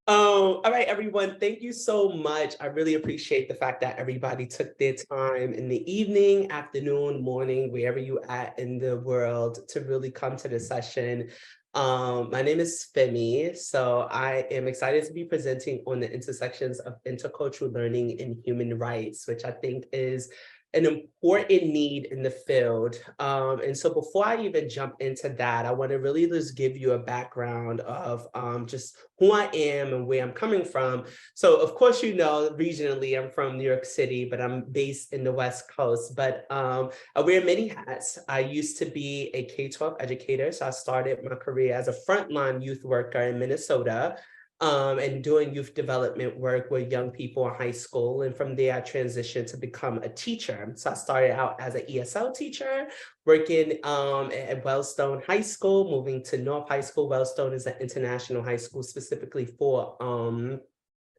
All right, everyone, thank you so much. I really appreciate the fact that everybody took their time in the evening, afternoon, morning, wherever you at in the world to really come to the session. My name is Femi, so I am excited to be presenting on the intersections of intercultural learning and human rights, which I think is an important need in the field. And so before I even jump into that, I want to really just give you a background of just who I am and where I'm coming from. So of course, you know, regionally, I'm from New York City, but I'm based in the West Coast. But I wear many hats. I used to be a K-12 educator. So I started my career as a frontline youth worker in Minnesota, and doing youth development work with young people in high school. And from there, I transitioned to become a teacher. So I started out as an ESL teacher, working at Wellstone High School, moving to North High School. Wellstone is an international high school specifically for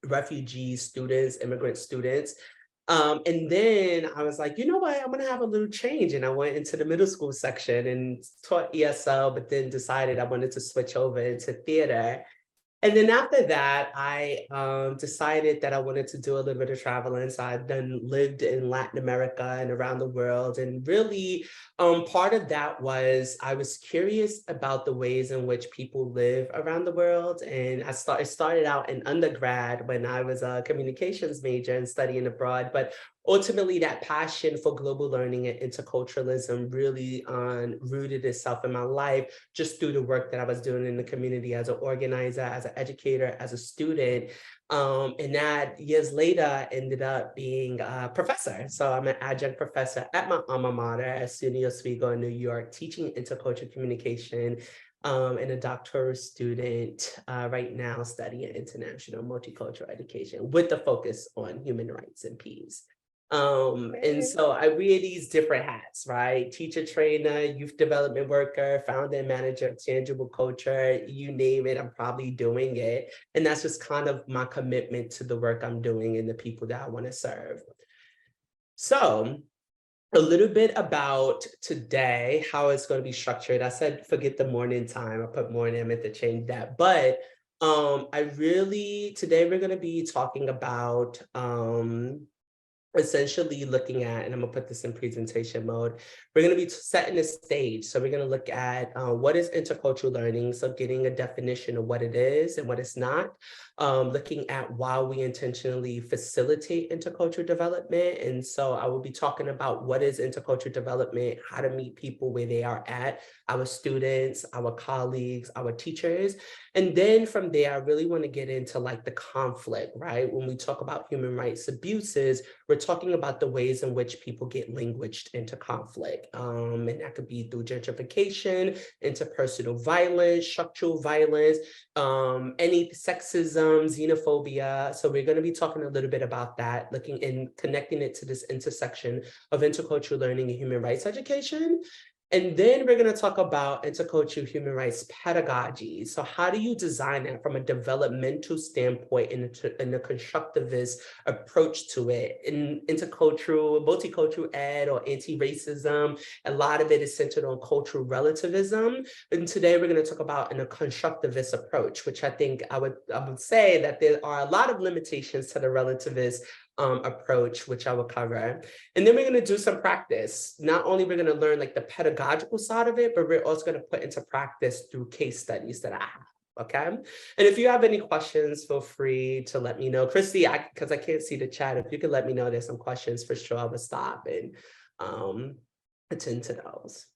refugee students, immigrant students. And then I was like, you know what, I'm gonna have a little change. And I went into the middle school section and taught ESL, but then decided I wanted to switch over into theater. And then after that, I decided that I wanted to do a little bit of traveling. So I've lived in Latin America and around the world. And really, part of that was I was curious about the ways in which people live around the world. And I started out in undergrad when I was a communications major and studying abroad. But ultimately, that passion for global learning and interculturalism really rooted itself in my life just through the work that I was doing in the community as an organizer, as an educator, as a student. And that years later ended up being a professor. So I'm an adjunct professor at my alma mater at SUNY Oswego in New York, teaching intercultural communication, and a doctoral student right now studying international multicultural education with the focus on human rights and peace. And so I wear these different hats, right? Teacher, trainer, youth development worker, founder and manager of Tangible Culture, you name it, I'm probably doing it. And that's just kind of my commitment to the work I'm doing and the people that I want to serve. So a little bit about today, how it's going to be structured. I said, forget the morning time. I put morning, I meant to change that. But today we're going to be talking about essentially looking at, and I'm gonna put this in presentation mode, we're gonna be setting the stage. So we're gonna look at what is intercultural learning, so getting a definition of what it is and what it's not, looking at why we intentionally facilitate intercultural development. And so I will be talking about what is intercultural development, how to meet people where they are at, our students, our colleagues, our teachers. And then from there, I really want to get into like the conflict, right? When we talk about human rights abuses, we're talking about the ways in which people get languaged into conflict. And that could be through gentrification, interpersonal violence, structural violence, any sexism, xenophobia. So we're going to be talking a little bit about that, looking and connecting it to this intersection of intercultural learning and human rights education. And then we're going to talk about intercultural human rights pedagogy. So how do you design that from a developmental standpoint in a constructivist approach to it? In intercultural, multicultural ed or anti-racism, a lot of it is centered on cultural relativism. And today we're going to talk about in a constructivist approach, which I think I would say that there are a lot of limitations to the relativist approach, which I will cover. And then we're going to do some practice. Not only we're going to learn like the pedagogical side of it, but we're also going to put into practice through case studies that I have. Okay. And if you have any questions, feel free to let me know. Christy, because I can't see the chat, if you could let me know there's some questions, for sure I will stop and attend to those.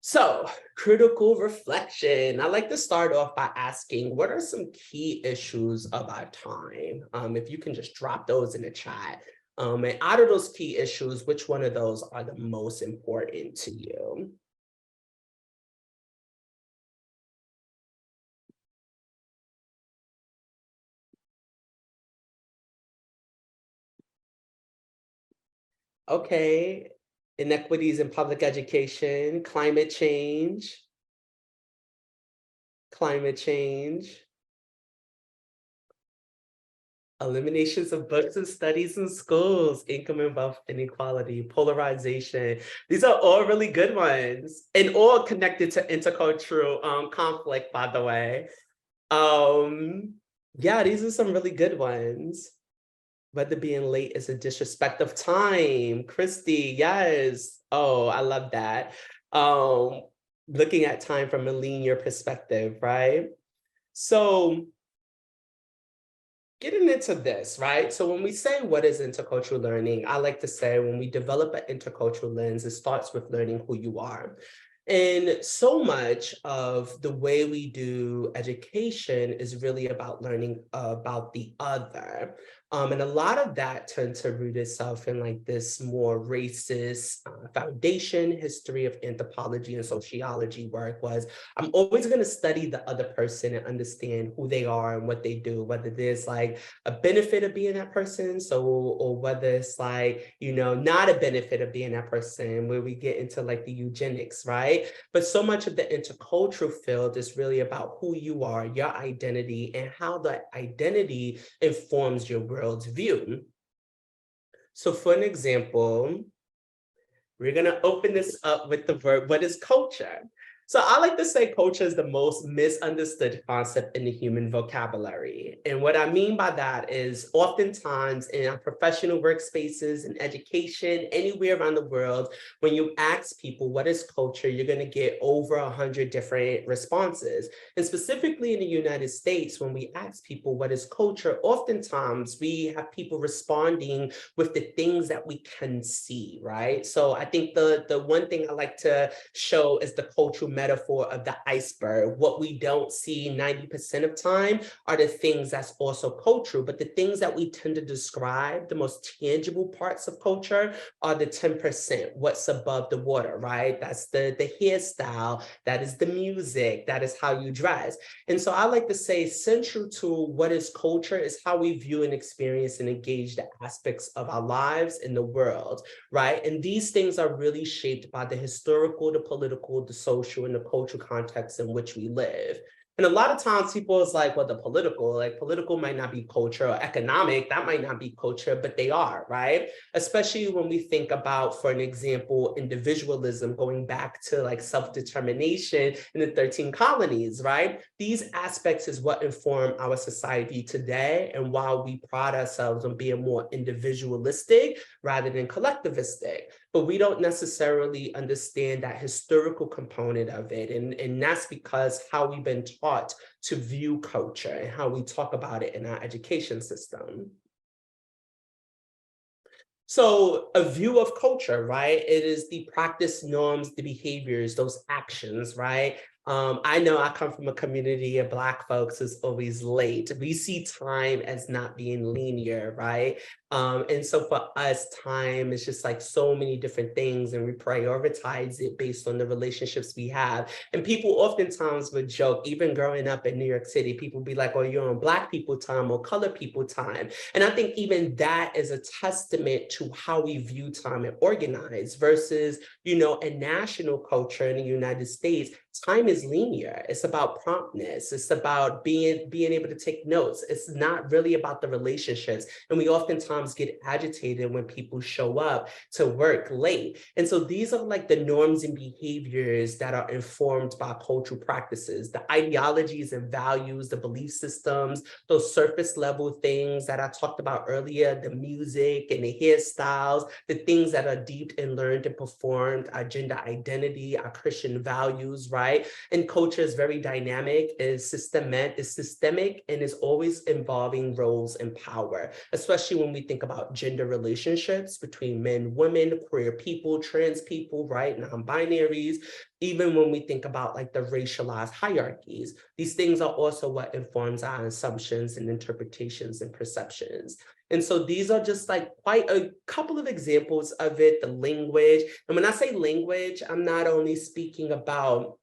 So, critical reflection. I like to start off by asking, what are some key issues of our time? If you can just drop those in the chat. And out of those key issues, which one of those are the most important to you? Okay, inequities in public education, climate change, eliminations of books and studies in schools, income and wealth inequality, polarization. These are all really good ones and all connected to intercultural conflict, by the way. Yeah, these are some really good ones. Whether being late is a disrespect of time. Christy, yes. Oh, I love that. Um, Looking at time from a linear perspective, right? So getting into this, right? So when we say what is intercultural learning, I like to say when we develop an intercultural lens, it starts with learning who you are. And so much of the way we do education is really about learning about the other. And a lot of that tends to root itself in like this more racist foundation. History of anthropology and sociology work was, I'm always going to study the other person and understand who they are and what they do, whether there's like a benefit of being that person, so, or whether it's like, you know, not a benefit of being that person, where we get into like the eugenics, right? But so much of the intercultural field is really about who you are, your identity, and how that identity informs your world's view. So for an example, we're going to open this up with the verb, what is culture? So I like to say culture is the most misunderstood concept in the human vocabulary. And what I mean by that is oftentimes in our professional workspaces and education, anywhere around the world, when you ask people what is culture, you're going to get over 100 different responses. And specifically in the United States, when we ask people what is culture, oftentimes we have people responding with the things that we can see, right? So I think the one thing I like to show is the cultural metaphor of the iceberg. What we don't see 90% of time are the things that's also cultural, but the things that we tend to describe, the most tangible parts of culture, are the 10%, what's above the water, right? That's the hairstyle, that is the music, that is how you dress. And so I like to say central to what is culture is how we view and experience and engage the aspects of our lives in the world, right? And these things are really shaped by the historical, the political, the social, and the cultural context in which we live. And a lot of times people is like, well, the political might not be culture, or economic, that might not be culture, but they are, right? Especially when we think about, for an example, individualism, going back to like self-determination in the 13 colonies, right? These aspects is what inform our society today, and while we pride ourselves on being more individualistic rather than collectivistic, but we don't necessarily understand that historical component of it. And that's because how we've been taught to view culture and how we talk about it in our education system. So a view of culture, right? It is the practice, norms, the behaviors, those actions, right? I know I come from a community of Black folks who's always late. We see time as not being linear, right? And so for us, time is just like so many different things, and we prioritize it based on the relationships we have. And people oftentimes would joke, even growing up in New York City, people be like, oh, you're on Black people time or color people time. And I think even that is a testament to how we view time and organize versus, you know, a national culture in the United States. Time is linear. It's about promptness. It's about being able to take notes. It's not really about the relationships. And we oftentimes get agitated when people show up to work late. And so these are like the norms and behaviors that are informed by cultural practices, the ideologies and values, the belief systems, those surface level things that I talked about earlier, the music and the hairstyles, the things that are deep and learned and performed, our gender identity, our Christian values, right? And culture is very dynamic, is systemic, and is always involving roles and power, especially when we think about gender relationships between men, women, queer people, trans people, right? Non-binaries. Even when we think about like the racialized hierarchies, these things are also what informs our assumptions and interpretations and perceptions. And so these are just like quite a couple of examples of it, the language. And when I say language, I'm not only speaking about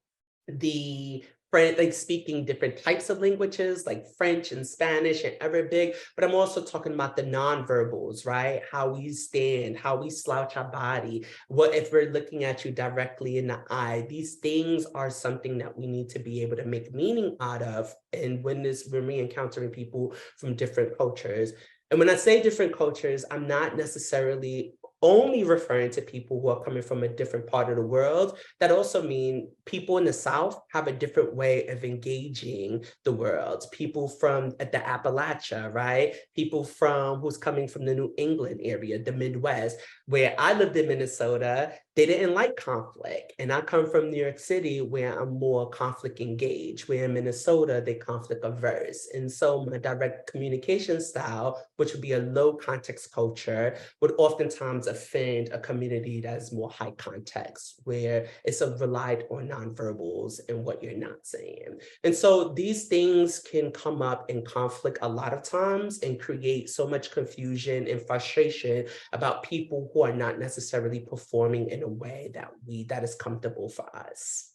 the like speaking different types of languages like French and Spanish and Arabic, but I'm also talking about the nonverbals, right? How we stand, how we slouch our body, what if we're looking at you directly in the eye. These things are something that we need to be able to make meaning out of. And when we're encountering people from different cultures. And when I say different cultures, I'm not necessarily only referring to people who are coming from a different part of the world. That also means people in the South have a different way of engaging the world. People from the Appalachia, right? People from who's coming from the New England area, the Midwest, where I lived in Minnesota, they didn't like conflict. And I come from New York City, where I'm more conflict engaged, where in Minnesota, they conflict averse. And so my direct communication style, which would be a low context culture, would oftentimes offend a community that is more high context, where it's relied on nonverbals and what you're not saying. And so these things can come up in conflict a lot of times and create so much confusion and frustration about people who are not necessarily performing in a way that is comfortable for us.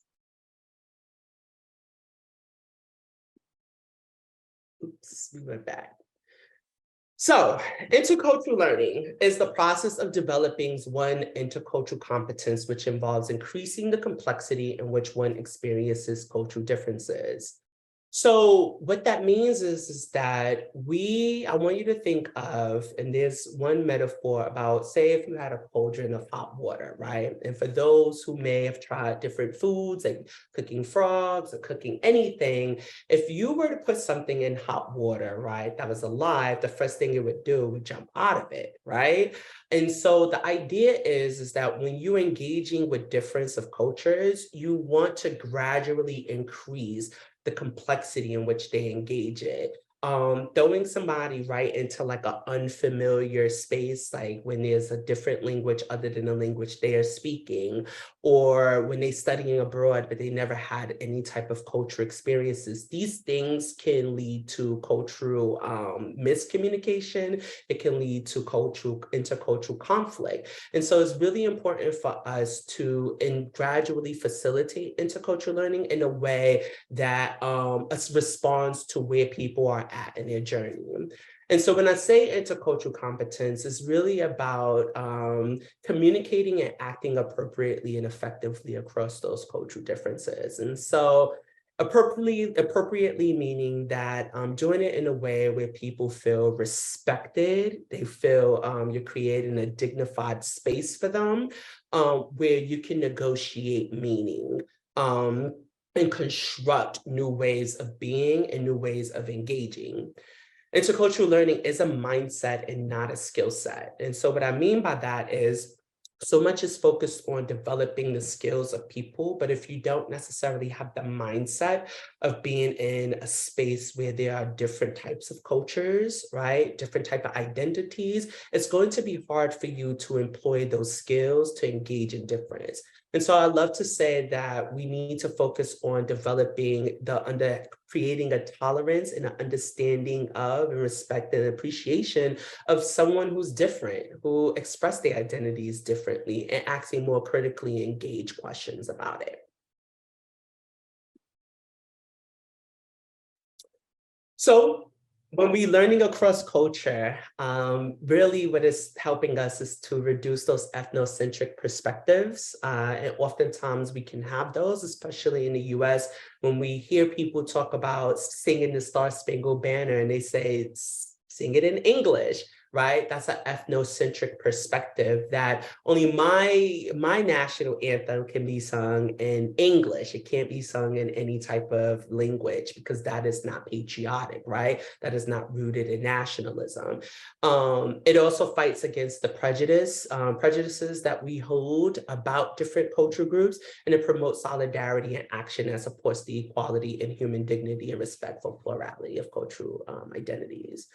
Oops, we went back. So, intercultural learning is the process of developing one intercultural competence, which involves increasing the complexity in which one experiences cultural differences. So what that means is that I want you to think of, and there's one metaphor about, say, if you had a cauldron of hot water, right? And for those who may have tried different foods, like cooking frogs or cooking anything, if you were to put something in hot water, right, that was alive, the first thing it would do would jump out of it, right? And so the idea is that when you're engaging with difference of cultures, you want to gradually increase the complexity in which they engage it. Throwing somebody right into like an unfamiliar space, like when there's a different language other than the language they are speaking, or when they're studying abroad, but they never had any type of cultural experiences. These things can lead to cultural miscommunication. It can lead to intercultural conflict. And so it's really important for us to gradually facilitate intercultural learning in a way that responds to where people are at in their journey. And so when I say intercultural competence, it's really about communicating and acting appropriately and effectively across those cultural differences. And so appropriately meaning that doing it in a way where people feel respected, they feel you're creating a dignified space for them, where you can negotiate meaning. And construct new ways of being and new ways of engaging. Intercultural learning is a mindset and not a skill set. And so what I mean by that is so much is focused on developing the skills of people, but if you don't necessarily have the mindset of being in a space where there are different types of cultures, right? Different type of identities, it's going to be hard for you to employ those skills to engage in difference. And so I love to say that we need to focus on developing creating a tolerance and an understanding of and respect and appreciation of someone who's different, who express their identities differently, and asking more critically engaged questions about it. So when we're learning across culture, really what is helping us is to reduce those ethnocentric perspectives. And oftentimes we can have those, especially in the US, when we hear people talk about singing the Star Spangled Banner and they say, sing it in English. Right? That's an ethnocentric perspective that only my national anthem can be sung in English. It can't be sung in any type of language because that is not patriotic, right? That is not rooted in nationalism. It also fights against the prejudices that we hold about different cultural groups, and it promotes solidarity and action that supports the equality and human dignity and respect for plurality of cultural identities.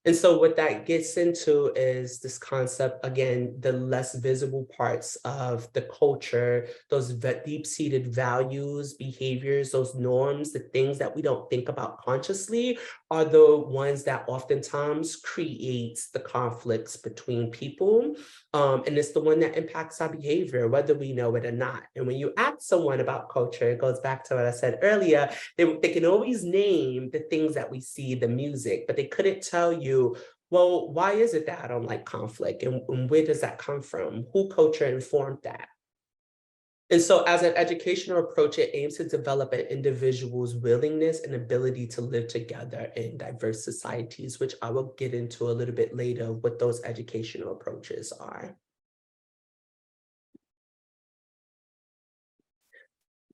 And so what that gets into is this concept, again, the less visible parts of the culture, those deep-seated values, behaviors, those norms, the things that we don't think about consciously are the ones that oftentimes creates the conflicts between people. And it's the one that impacts our behavior, whether we know it or not. And when you ask someone about culture, it goes back to what I said earlier, they can always name the things that we see, the music, but they couldn't tell you, well, why is it that I don't like conflict? And where does that come from? Who culture informed that? And so as an educational approach, it aims to develop an individual's willingness and ability to live together in diverse societies, which I will get into a little bit later what those educational approaches are.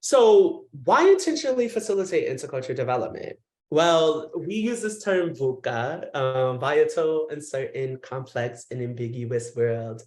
So why intentionally facilitate intercultural development? Well, we use this term VUCA, volatile, uncertain, complex, and ambiguous world.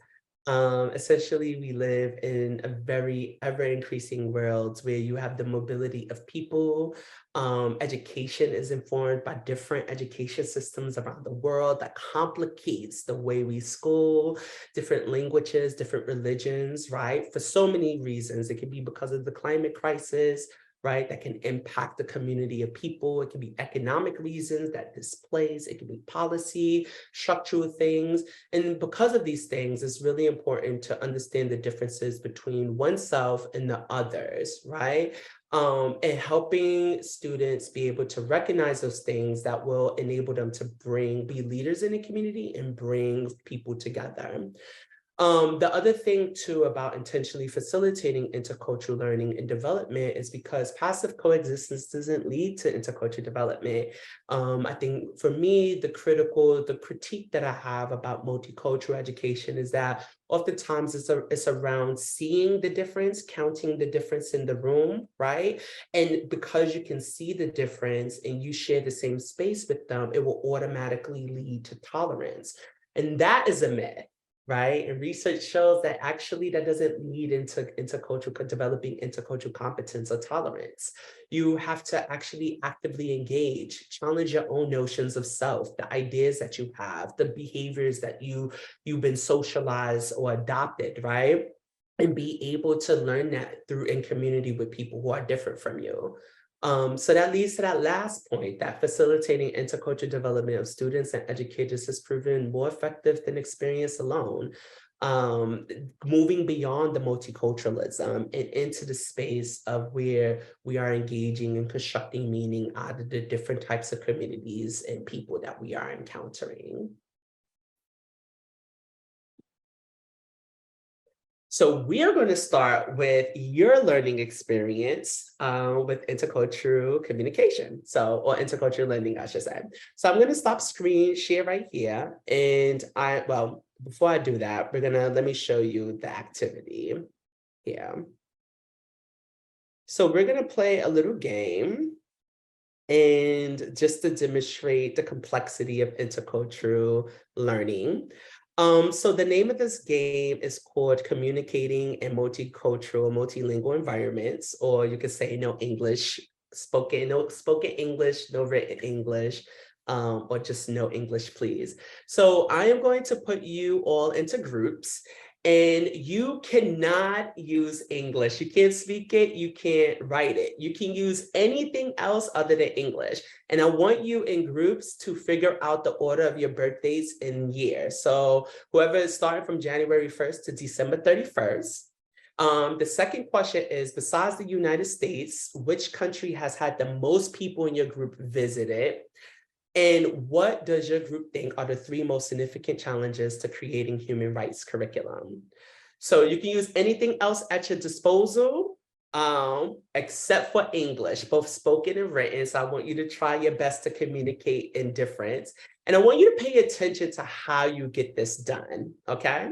Essentially, we live in a very ever-increasing world where you have the mobility of people. Education is informed by different education systems around the world that complicates the way we school, different languages, different religions, right? For so many reasons. It can be because of the climate crisis, right? That can impact the community of people. It can be economic reasons that displace, it can be policy, structural things. And because of these things, it's really important to understand the differences between oneself and the others, right? And helping students be able to recognize those things that will enable them to be leaders in the community and bring people together. The other thing too about intentionally facilitating intercultural learning and development is because passive coexistence doesn't lead to intercultural development. I think for me, the critique that I have about multicultural education is that oftentimes it's around seeing the difference, counting the difference in the room, right? And because you can see the difference and you share the same space with them, it will automatically lead to tolerance. And that is a myth, right? And research shows that actually that doesn't lead into developing intercultural competence or tolerance. You have to actually actively engage, challenge your own notions of self, the ideas that you have, the behaviors that you've been socialized or adopted, right? And be able to learn that through in community with people who are different from you. So that leads to that last point, that facilitating intercultural development of students and educators has proven more effective than experience alone. Moving beyond the multiculturalism and into the space of where we are engaging and constructing meaning out of the different types of communities and people that we are encountering. So we are going to start with your learning experience with intercultural communication, or intercultural learning, I should say. So I'm going to stop screen share right here. And before I do that, let me show you the activity here. So we're going to play a little game. And just to demonstrate the complexity of intercultural learning. So the name of this game is called Communicating in Multicultural, Multilingual Environments, or you could say no spoken English, no written English, or just no English, please. So I am going to put you all into groups. And you cannot use English. You can't speak it, you can't write it. You can use anything else other than English. And I want you in groups to figure out the order of your birthdays in year. So whoever is starting from January 1st to December 31st. The second question is, besides the United States, which country has had the most people in your group visit it? And what does your group think are the 3 most significant challenges to creating human rights curriculum? So you can use anything else at your disposal, except for English, both spoken and written. So I want you to try your best to communicate in difference. And I want you to pay attention to how you get this done, okay?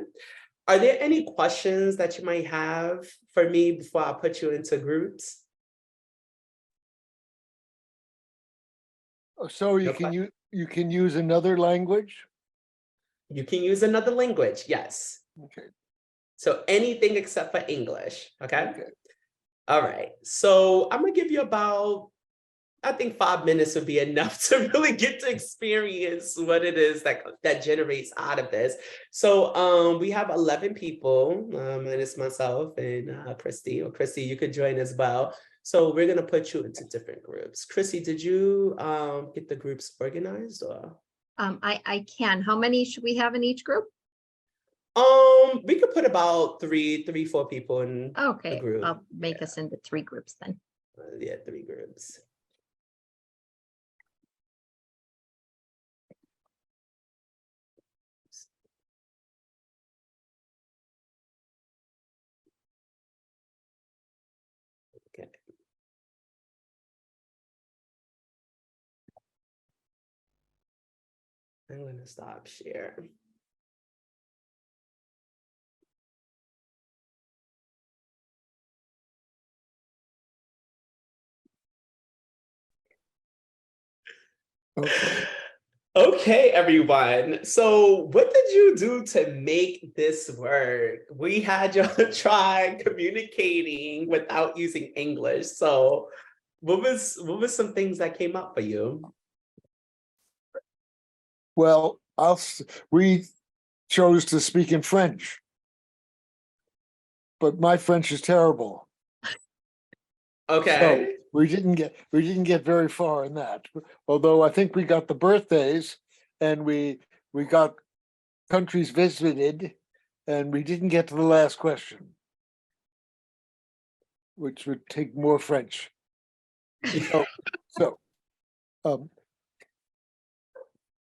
Are there any questions that you might have for me before I put you into groups? So you can use another language? You can use another language, yes. Okay. So anything except for English, okay? All right, so I'm gonna give you about, I think 5 minutes would be enough to really get to experience what it is that generates out of this. So we have 11 people, minus myself and Christy, or Christy, you could join as well. So we're gonna put you into different groups. Christy, did you get the groups organized or? I can. How many should we have in each group? We could put about 4 people in Okay, a group. I'll make us into 3 groups then. Yeah, 3 groups. Okay. I'm gonna stop share. Okay. Okay, everyone. So what did you do to make this work? We had you try communicating without using English. So what was some things that came up for you? Well, we chose to speak in French, but my French is terrible. So Okay. we didn't get very far in that. Although I think we got the birthdays and we got countries visited, and we didn't get to the last question, which would take more French. So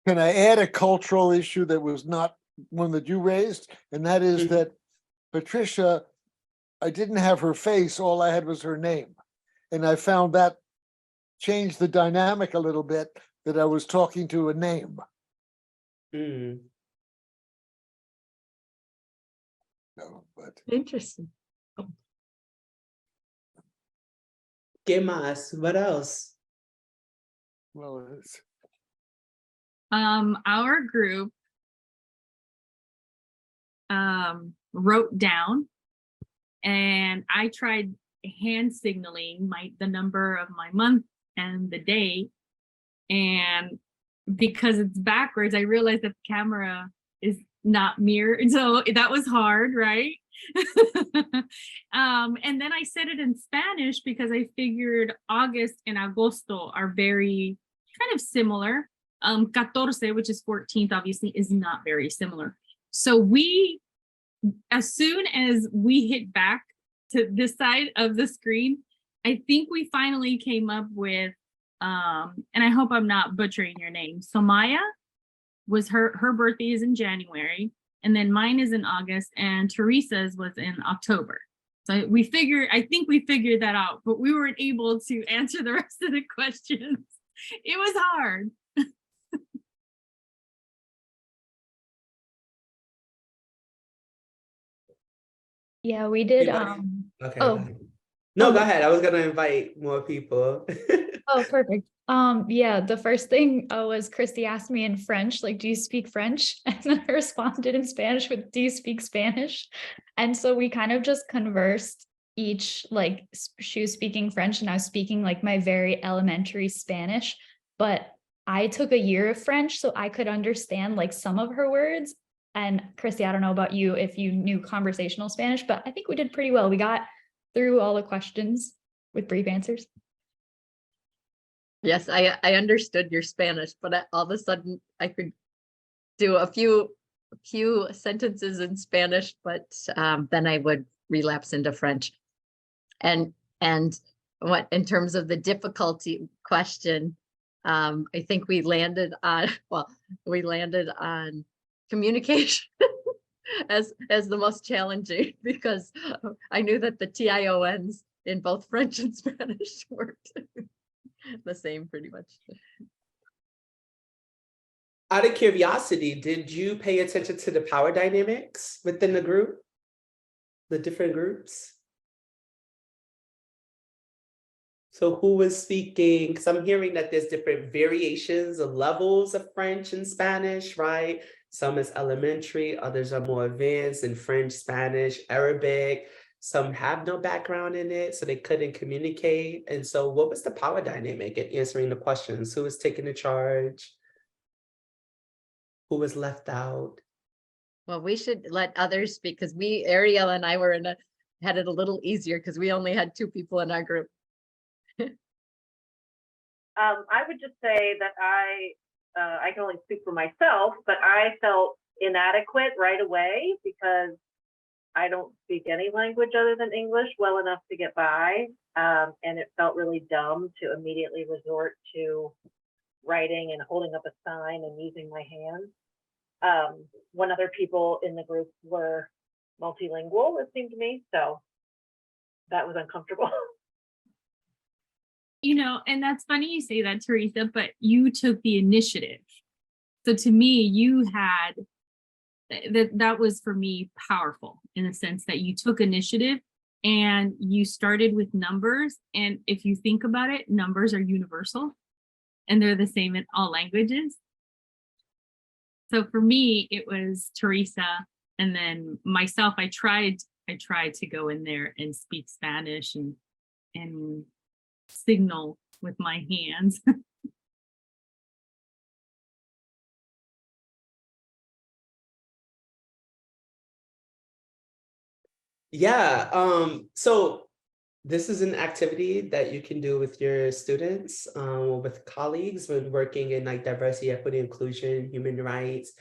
can I add a cultural issue that was not one that you raised? And that is that Patricia, I didn't have her face, all I had was her name. And I found that changed the dynamic a little bit, that I was talking to a name. Mm. No, but Interesting. ¿Qué más? What else? well, it's Our group wrote down, and I tried hand signaling the number of my month and the day, and because it's backwards, I realized that the camera is not mirrored, so that was hard, right? And then I said it in Spanish because I figured August and agosto are very kind of similar. 14, which is 14th, obviously is not very similar. So as soon as we hit back to this side of the screen, I think we finally came up with, and I hope I'm not butchering your name. Somaya was her birthday is in January, and then mine is in August, and Teresa's was in October. So I think we figured that out, but we weren't able to answer the rest of the questions. It was hard. Yeah, we did. Okay. Oh. Go ahead. No, Oh. go ahead. I was gonna invite more people. Oh, perfect. Yeah, the first thing was Christy asked me in French, like, do you speak French? And then I responded in Spanish with, do you speak Spanish? And so we kind of just conversed each, like, she was speaking French and I was speaking like my very elementary Spanish, but I took a year of French, so I could understand like some of her words. And Christy, I don't know about you if you knew conversational Spanish, but I think we did pretty well. We got through all the questions with brief answers. Yes, I understood your Spanish, but all of a sudden I could do a few sentences in Spanish, but then I would relapse into French. And what in terms of the difficulty question, I think we landed on communication as the most challenging, because I knew that the TIONs in both French and Spanish worked the same pretty much. Out of curiosity, did you pay attention to the power dynamics within the group? The different groups? So who was speaking? Because I'm hearing that there's different variations of levels of French and Spanish, right? Some is elementary, others are more advanced in French, Spanish, Arabic. Some have no background in it, so they couldn't communicate. And so what was the power dynamic in answering the questions? Who was taking the charge? Who was left out? Well, we should let others speak, because Ariel and I had it a little easier because we only had 2 people in our group. I would just say that I can only speak for myself, but I felt inadequate right away because I don't speak any language other than English well enough to get by. And it felt really dumb to immediately resort to writing and holding up a sign and using my hands. When other people in the group were multilingual, it seemed to me, so that was uncomfortable. You know, and that's funny you say that, Teresa, but you took the initiative. So to me, you had that was for me powerful in the sense that you took initiative and you started with numbers. And if you think about it, numbers are universal. and they're the same in all languages. So for me, it was Teresa, and then myself, I tried to go in there and speak Spanish and signal with my hands. Yeah, so this is an activity that you can do with your students, with colleagues when working in like diversity, equity, inclusion, human rights,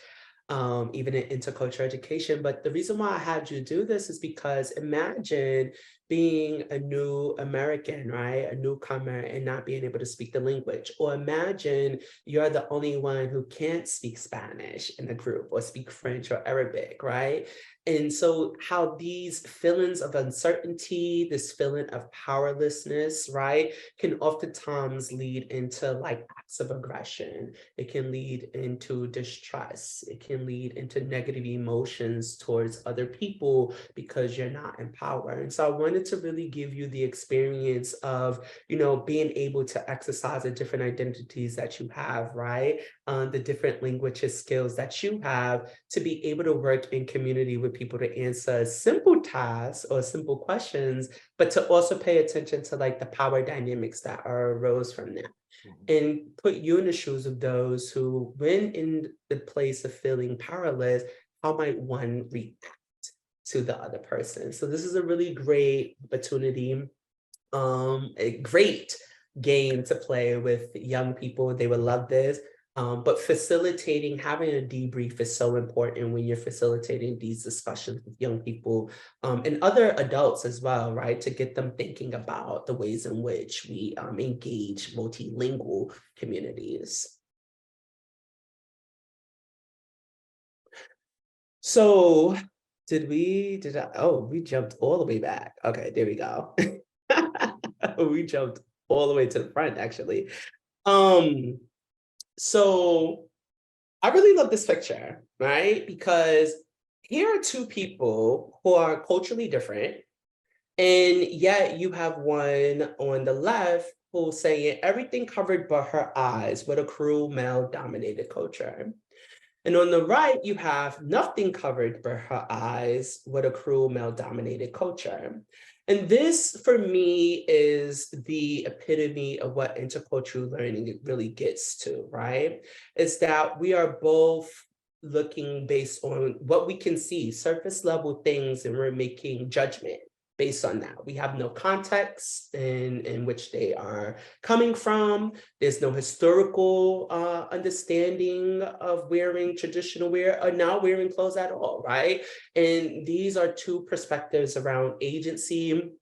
even in intercultural education. But the reason why I had you do this is because imagine being a new American, right? A newcomer and not being able to speak the language. Or imagine you're the only one who can't speak Spanish in a group or speak French or Arabic, right? And so how these feelings of uncertainty, this feeling of powerlessness, right, can oftentimes lead into like acts of aggression. It can lead into distrust. It can lead into negative emotions towards other people because you're not empowered. And so I wanted to really give you the experience of, you know, being able to exercise the different identities that you have, right? The different languages skills that you have to be able to work in community with people to answer simple tasks or simple questions, but to also pay attention to like the power dynamics that arose from that. And put you in the shoes of those who, when in the place of feeling powerless, how might one react to the other person? So this is a really great opportunity, a great game to play with young people. They would love this. But facilitating, having a debrief is so important when you're facilitating these discussions with young people and other adults as well, right? To get them thinking about the ways in which we engage multilingual communities. So we jumped all the way back. Okay, there we go. We jumped all the way to the front, actually. So I really love this picture, right? Because here are two people who are culturally different, and yet you have one on the left who's saying everything covered but her eyes with a cruel male-dominated culture. And on the right, you have nothing covered but her eyes with a cruel male-dominated culture. And this, for me, is the epitome of what intercultural learning really gets to, right? Is that we are both looking based on what we can see, surface level things, and we're making judgment based on that. We have no context in which they are coming from. There's no historical understanding of wearing traditional wear or not wearing clothes at all, right? And these are two perspectives around agency,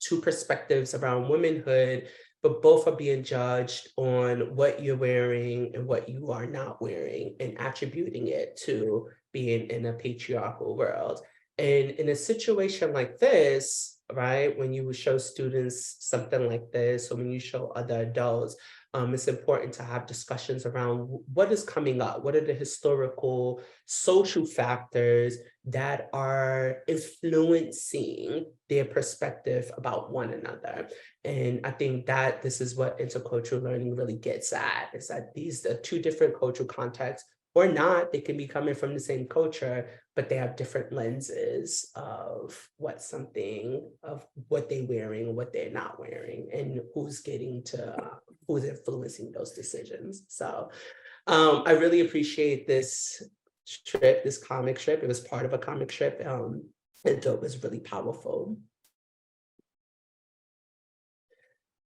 two perspectives around womanhood, but both are being judged on what you're wearing and what you are not wearing and attributing it to being in a patriarchal world. And in a situation like this, right, when you show students something like this, or when you show other adults, it's important to have discussions around what is coming up, what are the historical, social factors that are influencing their perspective about one another. And I think that this is what intercultural learning really gets at, is that these are two different cultural contexts, or not, they can be coming from the same culture, but they have different lenses of what they're wearing, what they're not wearing, and who's influencing those decisions. So I really appreciate this strip, this comic strip. It was part of a comic strip, and it was really powerful.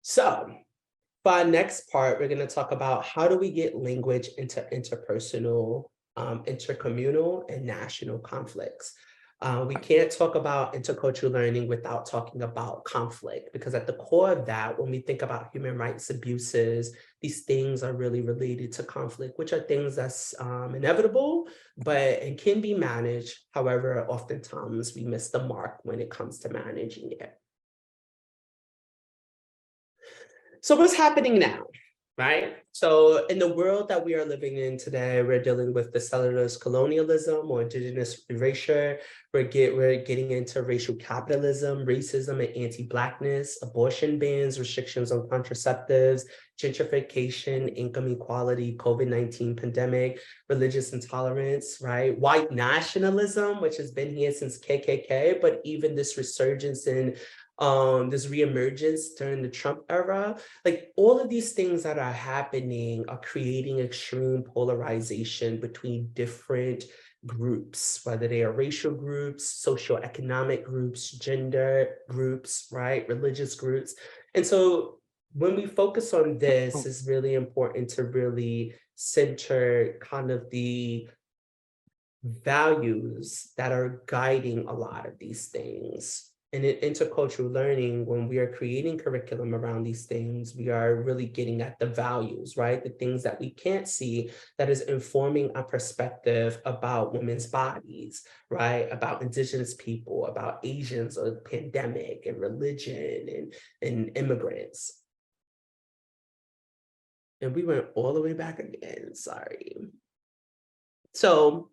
So for our next part, we're going to talk about how do we get language into interpersonal, intercommunal, and national conflicts. We can't talk about intercultural learning without talking about conflict, because at the core of that, when we think about human rights abuses, these things are really related to conflict, which are things that's inevitable, and can be managed. However, oftentimes we miss the mark when it comes to managing it. So what's happening now? right? So in the world that we are living in today, we're dealing with the settlers' colonialism or indigenous erasure. We're getting into racial capitalism, racism and anti-Blackness, abortion bans, restrictions on contraceptives, gentrification, income equality, COVID-19 pandemic, religious intolerance, right? White nationalism, which has been here since KKK, but even this resurgence in this reemergence during the Trump era, like all of these things that are happening are creating extreme polarization between different groups, whether they are racial groups, socioeconomic groups, gender groups, right, religious groups. And so when we focus on this, it's really important to really center kind of the values that are guiding a lot of these things. And in intercultural learning, when we are creating curriculum around these things, we are really getting at the values, right? The things that we can't see that is informing our perspective about women's bodies, right? About indigenous people, about Asians, or the pandemic and religion and immigrants. And we went all the way back again, sorry. So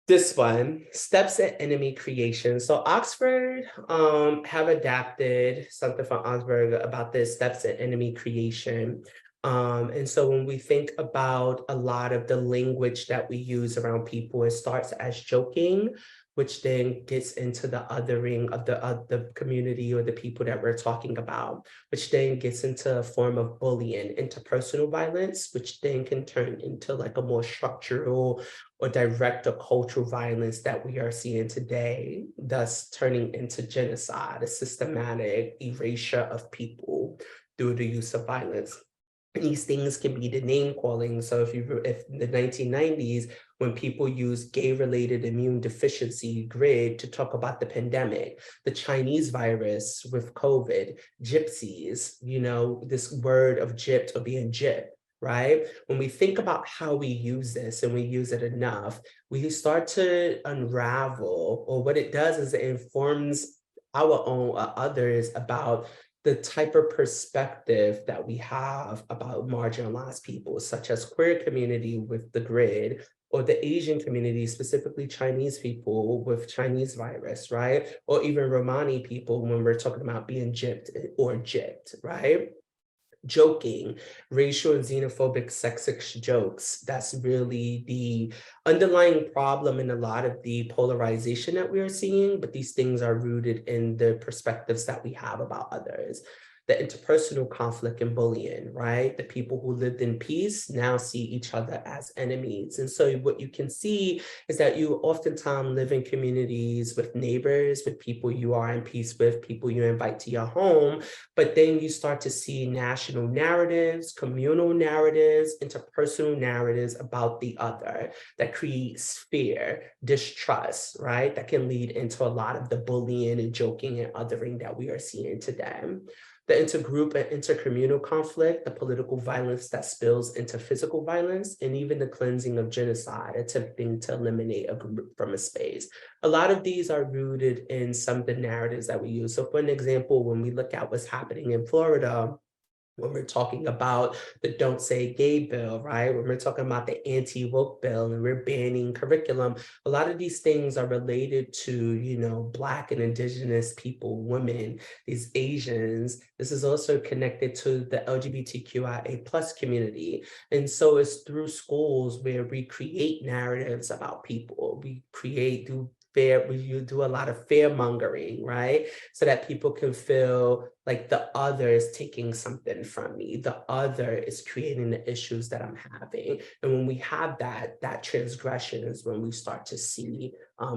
this one, steps in enemy creation. So Oxford have adapted something from Oxford about this steps in enemy creation. And so when we think about a lot of the language that we use around people, it starts as joking, which then gets into the othering of the community or the people that we're talking about, which then gets into a form of bullying, interpersonal violence, which then can turn into like a more structural or direct or cultural violence that we are seeing today, thus turning into genocide, a systematic erasure of people through the use of violence. And these things can be the name calling. So if in the 1990s, when people used gay-related immune deficiency GRID to talk about the pandemic, the Chinese virus with COVID, gypsies, you know, this word of gypped or being gypped, right? When we think about how we use this and we use it enough, we start to unravel, or what it does is it informs our own or others about the type of perspective that we have about marginalized people, such as queer community with the GRID, or the Asian community, specifically Chinese people with Chinese virus, right? Or even Romani people when we're talking about being gypped or gypped, right? Joking, racial and xenophobic sexist jokes. That's really the underlying problem in a lot of the polarization that we are seeing, but these things are rooted in the perspectives that we have about others. The interpersonal conflict and bullying, right? The people who lived in peace now see each other as enemies. And so what you can see is that you oftentimes live in communities with neighbors, with people you are in peace with, people you invite to your home, but then you start to see national narratives, communal narratives, interpersonal narratives about the other that creates fear, distrust, right? That can lead into a lot of the bullying and joking and othering that we are seeing today. The intergroup and intercommunal conflict, the political violence that spills into physical violence, and even the cleansing of genocide, attempting to eliminate a group from a space. A lot of these are rooted in some of the narratives that we use. So for an example, when we look at what's happening in Florida, when we're talking about the Don't Say Gay bill, right? When we're talking about the anti-woke bill and we're banning curriculum, a lot of these things are related to, you know, Black and Indigenous people, women, these Asians. This is also connected to the LGBTQIA+ community. And so it's through schools where we create narratives about people. We do a lot of fear mongering, right? So that people can feel like the other is taking something from me. The other is creating the issues that I'm having. And when we have that transgression is when we start to see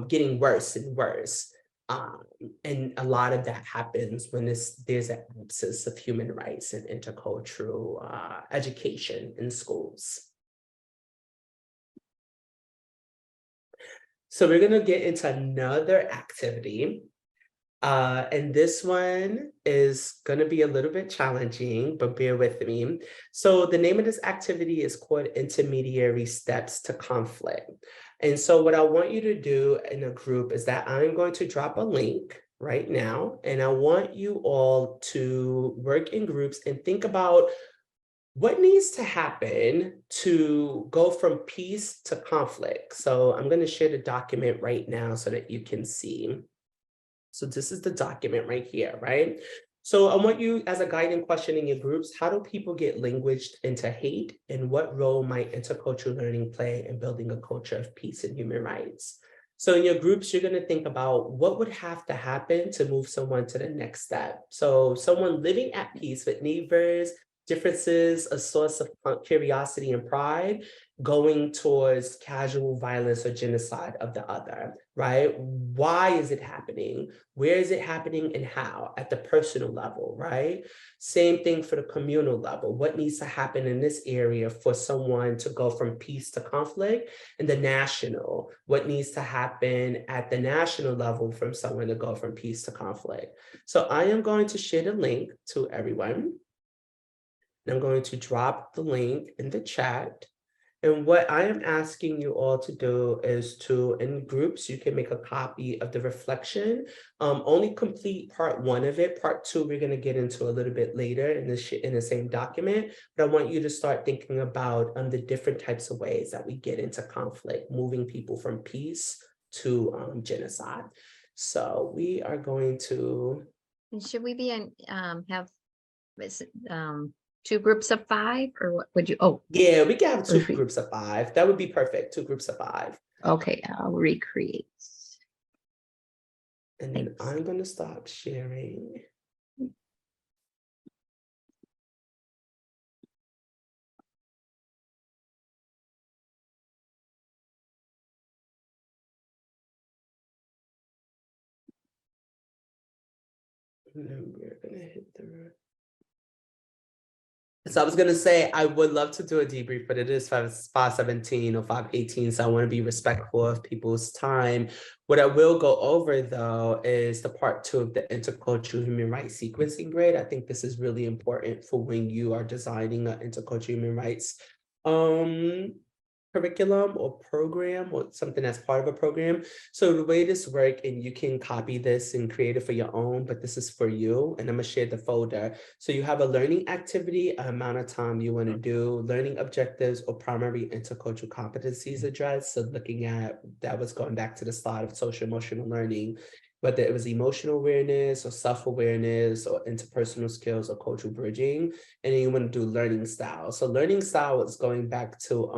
getting worse and worse. And a lot of that happens when there's an absence of human rights and intercultural education in schools. So we're gonna get into another activity. And this one is gonna be a little bit challenging, but bear with me. So the name of this activity is called Intermediary Steps to Conflict. And so what I want you to do in a group is that I'm going to drop a link right now, and I want you all to work in groups and think about what needs to happen to go from peace to conflict. So I'm going to share the document right now so that you can see. So this is the document right here, right? So I want you, as a guiding question in your groups, how do people get languaged into hate, and what role might intercultural learning play in building a culture of peace and human rights? So in your groups, you're going to think about what would have to happen to move someone to the next step. So someone living at peace with neighbors, differences, a source of curiosity and pride, going towards casual violence or genocide of the other, right? Why is it happening? Where is it happening and how? At the personal level, right? Same thing for the communal level. What needs to happen in this area for someone to go from peace to conflict? And the national, what needs to happen at the national level from someone to go from peace to conflict? So I am going to share the link to everyone. And I'm going to drop the link in the chat. And what I am asking you all to do is to, in groups, you can make a copy of the reflection. Only complete part 1 of it. Part 2, we're going to get into a little bit later in the same document. But I want you to start thinking about the different types of ways that we get into conflict, moving people from peace to genocide. So we are going to. And should we be in, have, 2 groups of 5, or what would you, oh, Yeah, we can have 2 Perfect. groups of 5. That would be perfect. 2 groups of 5. okay, I'll recreate. And then Thanks. I'm going to stop sharing. And then we're going to hit the. So I was going to say, I would love to do a debrief, but it is 5:17 or 5:18. So I want to be respectful of people's time. What I will go over, though, is the part 2 of the intercultural human rights sequencing grid. I think this is really important for when you are designing an intercultural human rights curriculum or program, or something that's part of a program. So the way this works, and you can copy this and create it for your own, but this is for you, and I'm gonna share the folder. So you have a learning activity, an amount of time you want to do, learning objectives or primary intercultural competencies addressed. So looking at, that was going back to the slide of social emotional learning, whether it was emotional awareness or self-awareness or interpersonal skills or cultural bridging. And then you want to do learning style. So learning style is going back to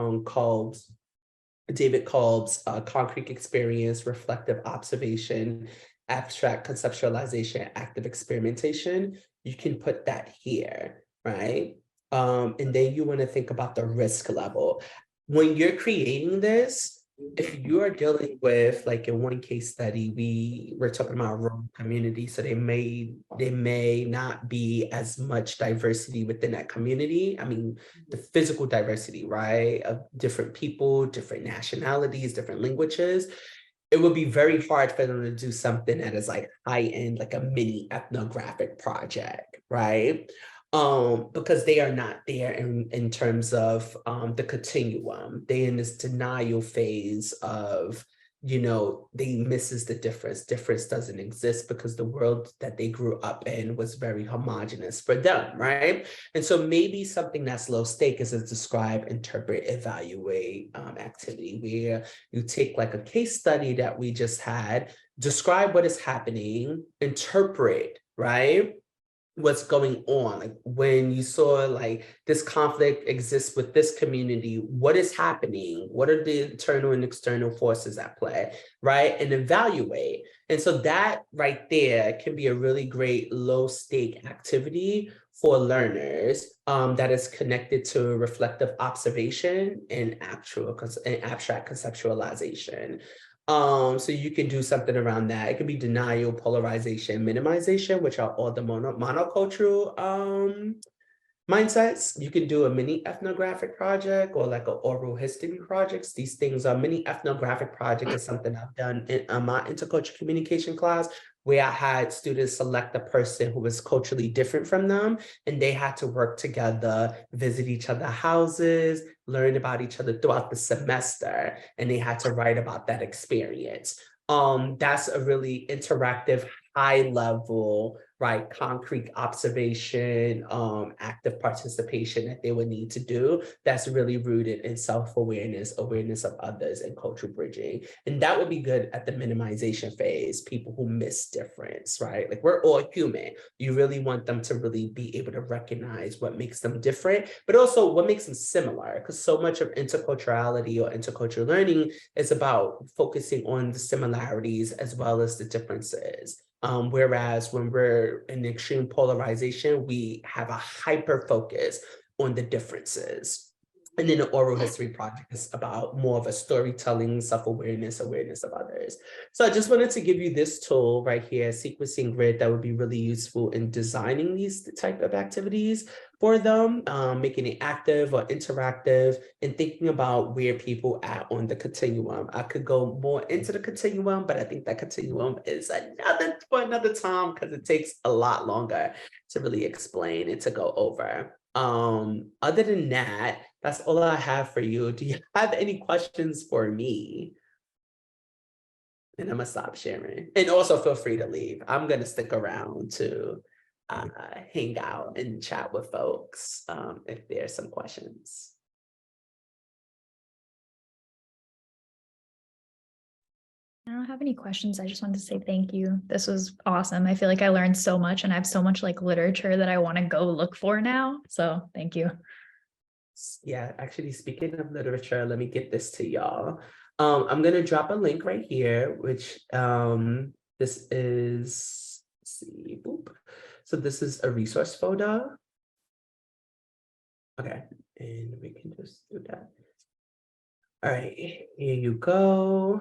David Kolb's concrete experience, reflective observation, abstract conceptualization, active experimentation. You can put that here, right? And then you want to think about the risk level. When you're creating this, if you are dealing with, like in one case study, we were talking about rural community, so there may not be as much diversity within that community. I mean, the physical diversity, right, of different people, different nationalities, different languages. It would be very hard for them to do something that is like high end, like a mini ethnographic project, right? Because they are not there in terms of the continuum. They in this denial phase of, they misses the difference. Difference doesn't exist because the world that they grew up in was very homogenous for them, right? And so maybe something that's low stake is a describe, interpret, evaluate activity, where you take like a case study that we just had, describe what is happening, interpret, right? What's going on, like when you saw like this conflict exists with this community, what is happening, what are the internal and external forces at play, right? And evaluate. And so that right there can be a really great low stake activity for learners that is connected to reflective observation and abstract conceptualization. So you can do something around that. It could be denial, polarization, minimization, which are all the monocultural mindsets. You can do a mini ethnographic project or like an oral history projects. These things are mini ethnographic project is something I've done in my intercultural communication class, where I had students select a person who was culturally different from them, and they had to work together, visit each other's houses, learn about each other throughout the semester, and they had to write about that experience. That's a really interactive, high level, right, concrete observation, active participation that they would need to do. That's really rooted in self-awareness, awareness of others, and cultural bridging. And that would be good at the minimization phase, people who miss difference, right? Like, we're all human. You really want them to really be able to recognize what makes them different, but also what makes them similar, because so much of interculturality or intercultural learning is about focusing on the similarities as well as the differences. Whereas when we're in extreme polarization, we have a hyper focus on the differences. And then the oral history project is about more of a storytelling, self-awareness, awareness of others. So I just wanted to give you this tool right here, sequencing grid, that would be really useful in designing these type of activities for them, making it active or interactive, and thinking about where people are on the continuum. I could go more into the continuum, but I think that continuum is for another time, because it takes a lot longer to really explain and to go over. Other than that, that's all I have for you. Do you have any questions for me? And I'm gonna stop sharing. And also feel free to leave. I'm gonna stick around to hang out and chat with folks if there's some questions. I don't have any questions. I just wanted to say thank you. This was awesome. I feel like I learned so much, and I have so much like literature that I want to go look for now. So thank you. Yeah, actually, speaking of literature, let me get this to y'all. I'm gonna drop a link right here, which this is, let's see, boop. So this is a resource folder. Okay, and we can just do that. All right, here you go.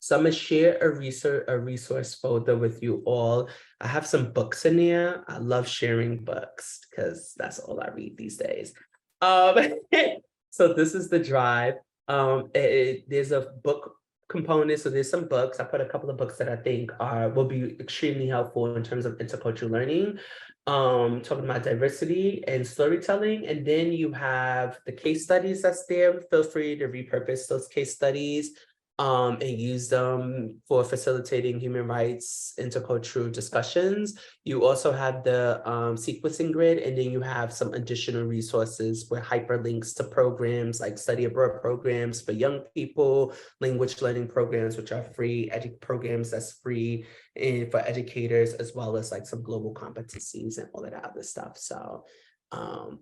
So I'm gonna share a resource folder with you all. I have some books in there. I love sharing books because that's all I read these days. So this is the drive. There's a book component, so there's some books. I put a couple of books that I think will be extremely helpful in terms of intercultural learning, talking about diversity and storytelling. And then you have the case studies that's there. Feel free to repurpose those case studies and use them for facilitating human rights intercultural discussions. You also have the sequencing grid, and then you have some additional resources with hyperlinks to programs like study abroad programs for young people, language learning programs, which are free, programs that's free and for educators, as well as like some global competencies and all of that other stuff. So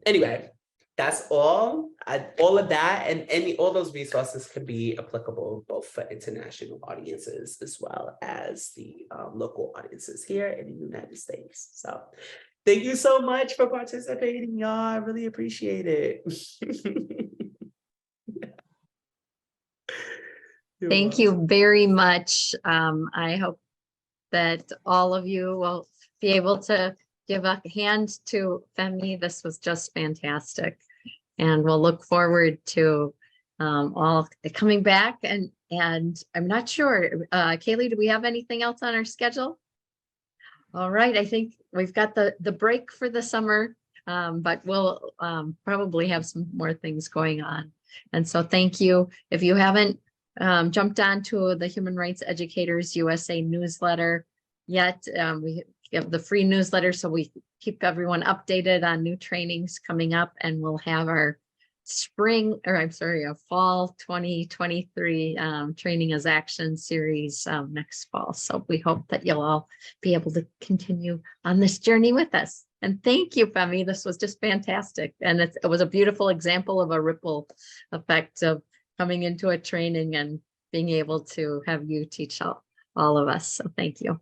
anyway, that's all. All of that and all those resources can be applicable both for international audiences as well as the local audiences here in the United States. So thank you so much for participating, y'all. I really appreciate it. Thank you very much. I hope that all of you will be able to give a hand to Femi. This was just fantastic. And we'll look forward to all coming back. And I'm not sure, Kaylee, do we have anything else on our schedule? All right, I think we've got the break for the summer, but we'll probably have some more things going on. And so thank you. If you haven't jumped onto the Human Rights Educators USA newsletter yet, we have the free newsletter, so we keep everyone updated on new trainings coming up, and we'll have our fall 2023 training as action series next fall. So we hope that you'll all be able to continue on this journey with us. And thank you, Femi. This was just fantastic. And it was a beautiful example of a ripple effect of coming into a training and being able to have you teach all of us. So thank you.